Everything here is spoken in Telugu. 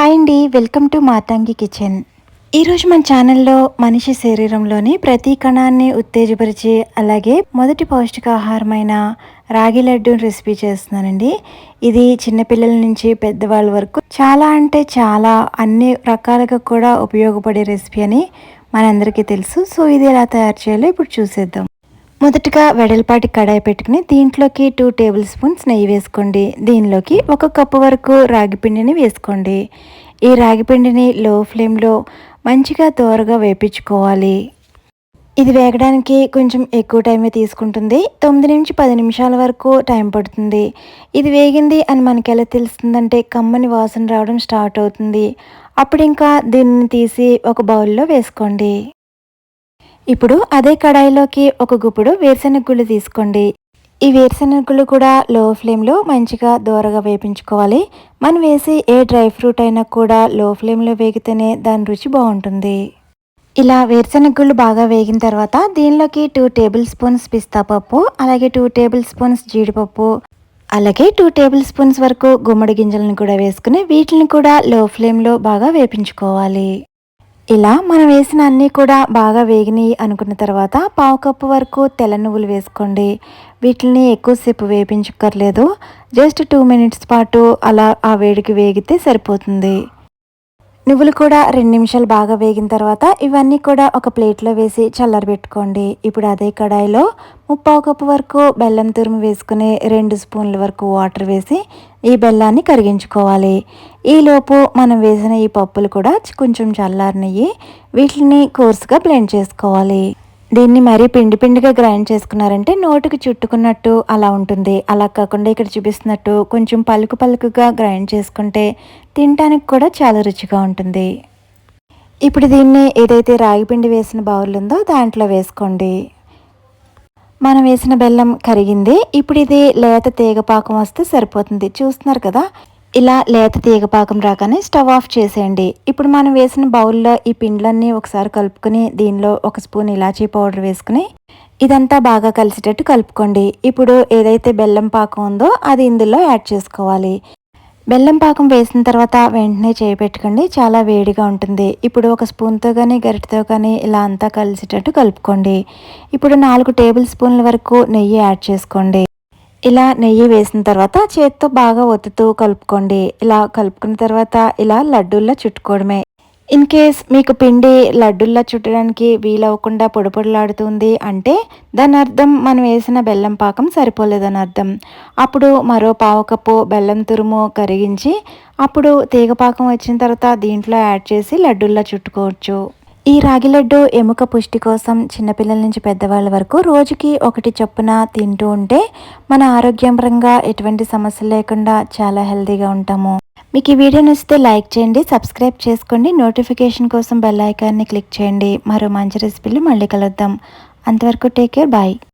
హాయ్ అండి, వెల్కమ్ టు మాతంగి కిచెన్. ఈరోజు మన ఛానల్లో మనిషి శరీరంలోని ప్రతి కణాన్ని ఉత్తేజపరిచి అలాగే మొదటి పౌష్టికాహారమైన రాగి లడ్డు రెసిపీ చేస్తున్నానండి. ఇది చిన్నపిల్లల నుంచి పెద్దవాళ్ళ వరకు చాలా అంటే చాలా అన్ని రకాలుగా కూడా ఉపయోగపడే రెసిపీ అని మనందరికీ తెలుసు. సో ఇది ఎలా తయారు చేయాలో ఇప్పుడు చూసేద్దాం. మొదటగా వెడల్పాటి కడాయి పెట్టుకుని దీంట్లోకి 2 టేబుల్ స్పూన్స్ నెయ్యి వేసుకోండి. దీనిలోకి 1 కప్పు వరకు రాగి పిండిని వేసుకోండి. ఈ రాగి పిండిని లో ఫ్లేమ్లో మంచిగా దోరగా వేపించుకోవాలి. ఇది వేగడానికి కొంచెం ఎక్కువ టైమే తీసుకుంటుంది. 9 నుంచి 10 నిమిషాల వరకు టైం పడుతుంది. ఇది వేగింది అని మనకి ఎలా తెలుస్తుందంటే కమ్మని వాసన రావడం స్టార్ట్ అవుతుంది. అప్పుడు ఇంకా దీన్ని తీసి ఒక బౌల్లో వేసుకోండి. ఇప్పుడు అదే కడాయిలోకి ఒక గుప్పుడు వేరుశెనగ గుళ్ళు తీసుకోండి. ఈ వేరుశెనగ గుళ్ళు కూడా లో ఫ్లేమ్లో మంచిగా దోరగా వేపించుకోవాలి. మనం వేసి ఏ డ్రై ఫ్రూట్ అయినా కూడా లో ఫ్లేమ్లో వేగితేనే దాని రుచి బాగుంటుంది. ఇలా వేరుశెనగ గుళ్ళు బాగా వేగిన తర్వాత దీనిలోకి 2 టేబుల్ స్పూన్స్ పిస్తా పప్పు, అలాగే 2 టేబుల్ స్పూన్స్ జీడిపప్పు, అలాగే 2 టేబుల్ స్పూన్స్ వరకు గుమ్మడి గింజలను కూడా వేసుకుని వీటిని కూడా లో ఫ్లేమ్లో బాగా వేపించుకోవాలి. ఇలా మనం వేసిన అన్నీ కూడా బాగా వేగినాయి అనుకున్న తర్వాత 1/2 కప్పు వరకు తెల్ల నువ్వులు వేసుకోండి. వీటిని ఎక్కువసేపు వేపించక్కర్లేదు. జస్ట్ 2 మినిట్స్ పాటు అలా ఆ వేడికి వేగితే సరిపోతుంది. నువ్వులు కూడా 2 నిమిషాలు బాగా వేగిన తర్వాత ఇవన్నీ కూడా ఒక ప్లేట్లో వేసి చల్లారబెట్టుకోండి. ఇప్పుడు అదే కడాయిలో 3/4 కప్పు వరకు బెల్లం తురుము వేసుకుని 2 స్పూన్ల వరకు వాటర్ వేసి ఈ బెల్లాన్ని కరిగించుకోవాలి. ఈలోపు మనం వేసిన ఈ పప్పులు కూడా కొంచెం చల్లారినవి, వీటిని కోర్సుగా బ్లెండ్ చేసుకోవాలి. దీన్ని మరీ పిండి పిండిగా గ్రైండ్ చేసుకున్నారంటే నోటికి చుట్టుకున్నట్టు అలా ఉంటుంది. అలా కాకుండా ఇక్కడ చూపిస్తున్నట్టు కొంచెం పలుకు పలుకుగా గ్రైండ్ చేసుకుంటే తినడానికి కూడా చాలా రుచిగా ఉంటుంది. ఇప్పుడు దీన్ని ఏదైతే రాగి పిండి వేసిన బౌల్ ఉందో దాంట్లో వేసుకోండి. మనం వేసిన బెల్లం కరిగింది. ఇప్పుడు ఇది లేత తీగపాకం వస్తే సరిపోతుంది. చూస్తున్నారు కదా, ఇలా లేత తీగపాకం రాగానే స్టవ్ ఆఫ్ చేసేయండి. ఇప్పుడు మనం వేసిన బౌల్లో ఈ పిండ్లన్నీ ఒకసారి కలుపుకొని దీనిలో 1 స్పూన్ ఇలాచీ పౌడర్ వేసుకుని ఇదంతా బాగా కలిసేటట్టు కలుపుకోండి. ఇప్పుడు ఏదైతే బెల్లం పాకం ఉందో అది ఇందులో యాడ్ చేసుకోవాలి. బెల్లం పాకం వేసిన తర్వాత వెంటనే చేయబెట్టుకోండి, చాలా వేడిగా ఉంటుంది. ఇప్పుడు 1 స్పూన్తో కానీ గరిటెతో కానీ ఇలా అంతా కలిసేటట్టు కలుపుకోండి. ఇప్పుడు 4 టేబుల్ స్పూన్ల వరకు నెయ్యి యాడ్ చేసుకోండి. ఇలా నెయ్యి వేసిన తర్వాత చేత్తో బాగా ఒత్తుతూ కలుపుకోండి. ఇలా కలుపుకున్న తర్వాత ఇలా లడ్డూల్లో చుట్టుకోవడమే. ఇన్ కేస్ మీకు పిండి లడ్డూల్లో చుట్టడానికి వీలవ్వకుండా పొడిపొడిలాడుతుంది అంటే దాని అర్థం మనం వేసిన బెల్లం పాకం సరిపోలేదని అర్థం. అప్పుడు మరో 1/4 కప్పు బెల్లం తురుము కరిగించి అప్పుడు తీగపాకం వచ్చిన తర్వాత దీంట్లో యాడ్ చేసి లడ్డూల్లో చుట్టుకోవచ్చు. ఈ రాగి లడ్డు ఎముక పుష్టి కోసం చిన్నపిల్లల నుంచి పెద్దవాళ్ళ వరకు రోజుకి 1 చొప్పున తింటూ ఉంటే మన ఆరోగ్యపరంగా ఎటువంటి సమస్యలు లేకుండా చాలా హెల్తీగా ఉంటాము. మీకు ఈ వీడియో నచ్చితే లైక్ చేయండి, సబ్స్క్రైబ్ చేసుకోండి, నోటిఫికేషన్ కోసం బెల్ ఐకాన్ని క్లిక్ చేయండి. మరో మంచి రెసిపీలు మళ్ళీ కలుద్దాం. అంతవరకు టేక్ కేర్, బాయ్.